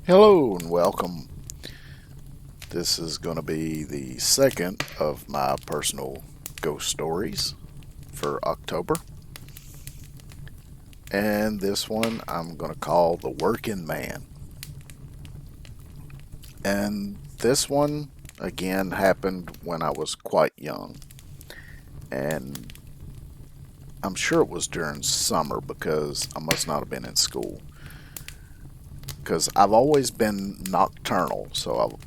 Hello and welcome. This is going to be the second of my personal ghost stories for October. And this one I'm going to call The Working Man. And this one, again, happened when I was quite young. And I'm sure it was during summer because I must not have been in school. Because I've always been nocturnal, so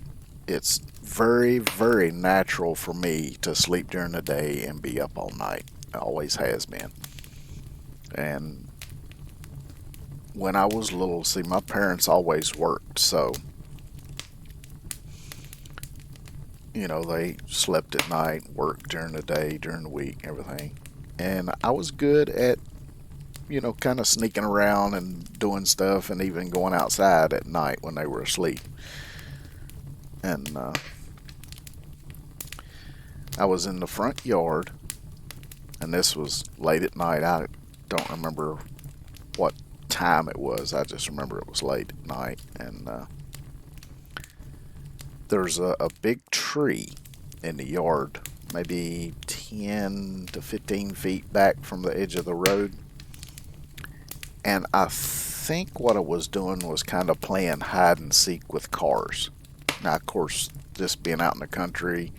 it's very, very natural for me to sleep during the day and be up all night. It always has been. And when I was little, see, my parents always worked, so, they slept at night, worked during the day, during the week, everything. And I was good at, kind of sneaking around and doing stuff and even going outside at night when they were asleep. And I was in the front yard, and this was late at night. I don't remember what time it was. I just remember it was late at night, and there's a big tree in the yard, maybe 10 to 15 feet back from the edge of the road. And I think what I was doing was kind of playing hide and seek with cars. Now, of course, just being out in the country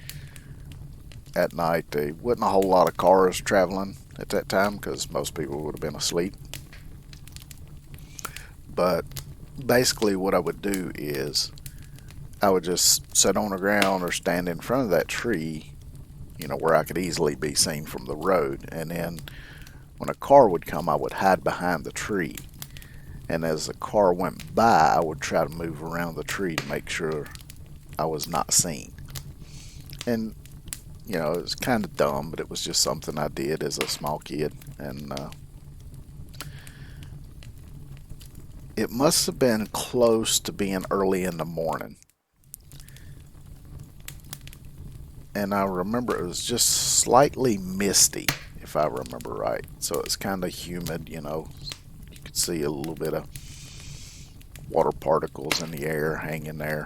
at night, there wasn't a whole lot of cars traveling at that time because most people would have been asleep. But basically, what I would do is I would just sit on the ground or stand in front of that tree, where I could easily be seen from the road. And then when a car would come, I would hide behind the tree. And as the car went by, I would try to move around the tree to make sure I was not seen. And, it was kind of dumb, but it was just something I did as a small kid. And it must have been close to being early in the morning. And I remember it was just slightly misty, if I remember right. So it's kind of humid, You could see a little bit of water particles in the air hanging there,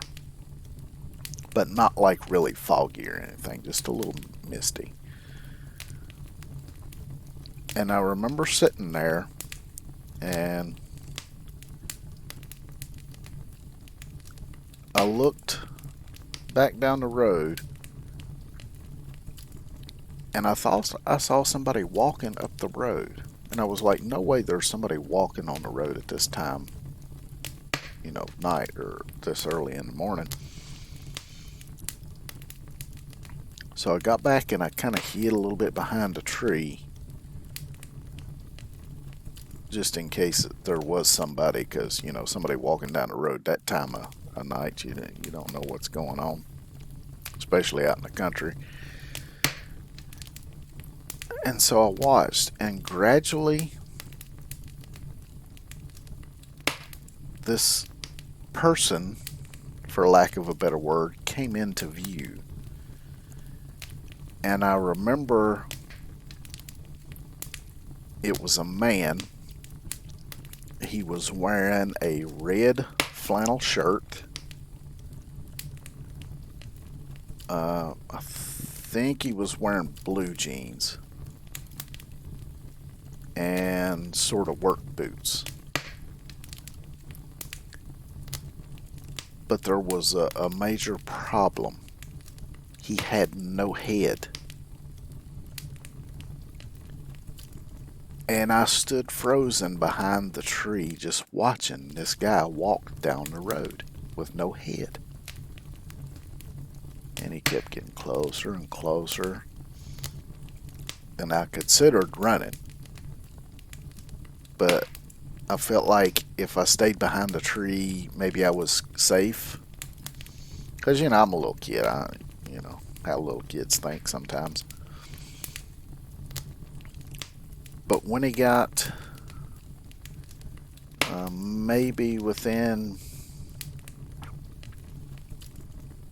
but not like really foggy or anything, just a little misty. And I remember sitting there, and I looked back down the road, and I thought I saw somebody walking up the road. And I was like, no way there's somebody walking on the road at this time, night or this early in the morning. So I got back and I kind of hid a little bit behind a tree just in case there was somebody, because, somebody walking down the road that time of night, you don't know what's going on, especially out in the country. And so I watched, and gradually this person, for lack of a better word, came into view. And I remember it was a man. He was wearing a red flannel shirt. I think he was wearing blue jeans and sort of work boots. But there was a major problem. He had no head. And I stood frozen behind the tree just watching this guy walk down the road with no head. And he kept getting closer and closer. And I considered running. But I felt like if I stayed behind the tree, maybe I was safe. Because, I'm a little kid. How little kids think sometimes. But when he got maybe within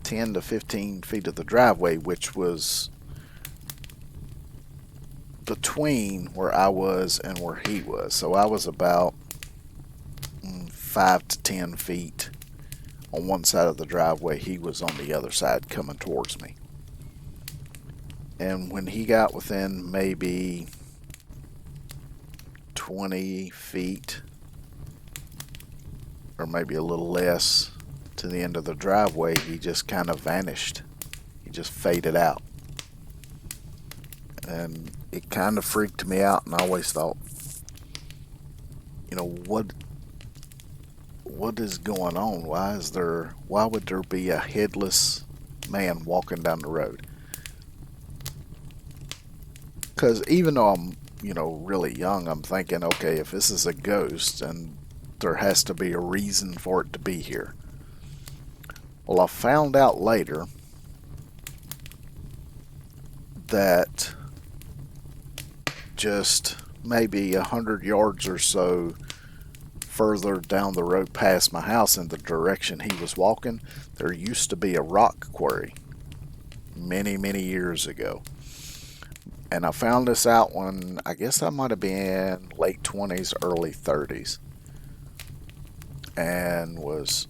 10 to 15 feet of the driveway, which was between where I was and where he was. So I was about 5 to 10 feet on one side of the driveway. He was on the other side coming towards me. And when he got within maybe 20 feet, or maybe a little less, to the end of the driveway, he just kind of vanished. He just faded out. And it kind of freaked me out, and I always thought, what is going on? Why would there be a headless man walking down the road? Because even though I'm, really young, I'm thinking, okay, if this is a ghost, and there has to be a reason for it to be here. Well, I found out later that just maybe 100 yards or so further down the road past my house in the direction he was walking, there used to be a rock quarry many, many years ago. And I found this out when I guess I might have been late 20s, early 30s, and was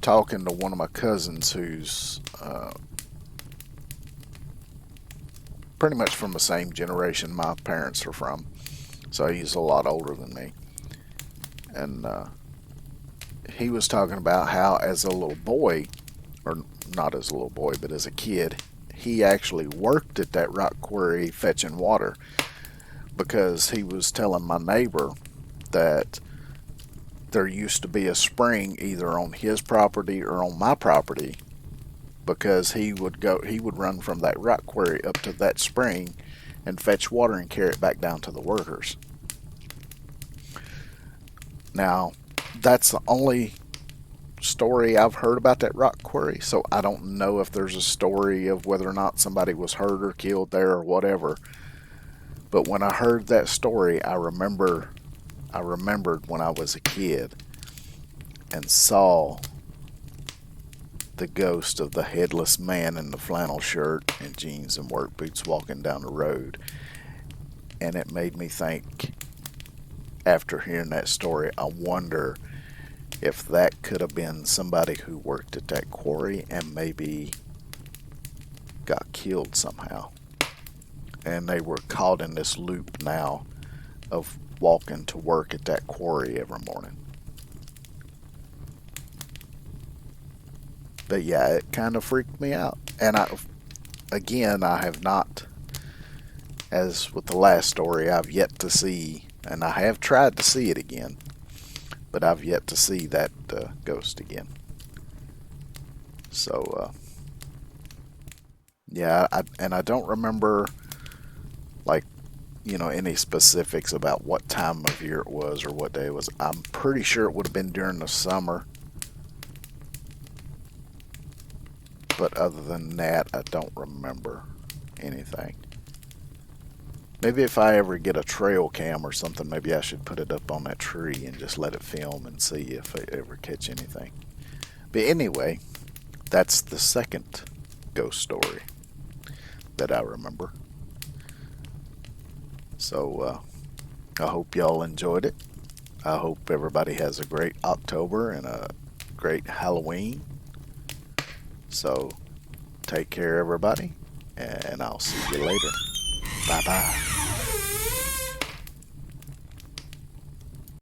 talking to one of my cousins who's pretty much from the same generation my parents are from. So he's a lot older than me. And he was talking about how as a little boy, or not as a little boy, but as a kid, he actually worked at that rock quarry fetching water, because he was telling my neighbor that there used to be a spring either on his property or on my property, because he would run from that rock quarry up to that spring and fetch water and carry it back down to the workers. Now, that's the only story I've heard about that rock quarry, so I don't know if there's a story of whether or not somebody was hurt or killed there or whatever. But when I heard that story, I remembered when I was a kid and saw the ghost of the headless man in the flannel shirt and jeans and work boots walking down the road. And it made me think, after hearing that story, I wonder if that could have been somebody who worked at that quarry and maybe got killed somehow. And they were caught in this loop now of walking to work at that quarry every morning. But yeah, it kind of freaked me out. And I have not, as with the last story, I've yet to see, and I have tried to see it again, but I've yet to see that ghost again. So, yeah, I don't remember, like, any specifics about what time of year it was or what day it was. I'm pretty sure it would have been during the summer. But other than that, I don't remember anything. Maybe if I ever get a trail cam or something, maybe I should put it up on that tree and just let it film and see if I ever catch anything. But anyway, that's the second ghost story that I remember. So I hope y'all enjoyed it. I hope everybody has a great October and a great Halloween. So take care, everybody, and I'll see you later. Bye-bye.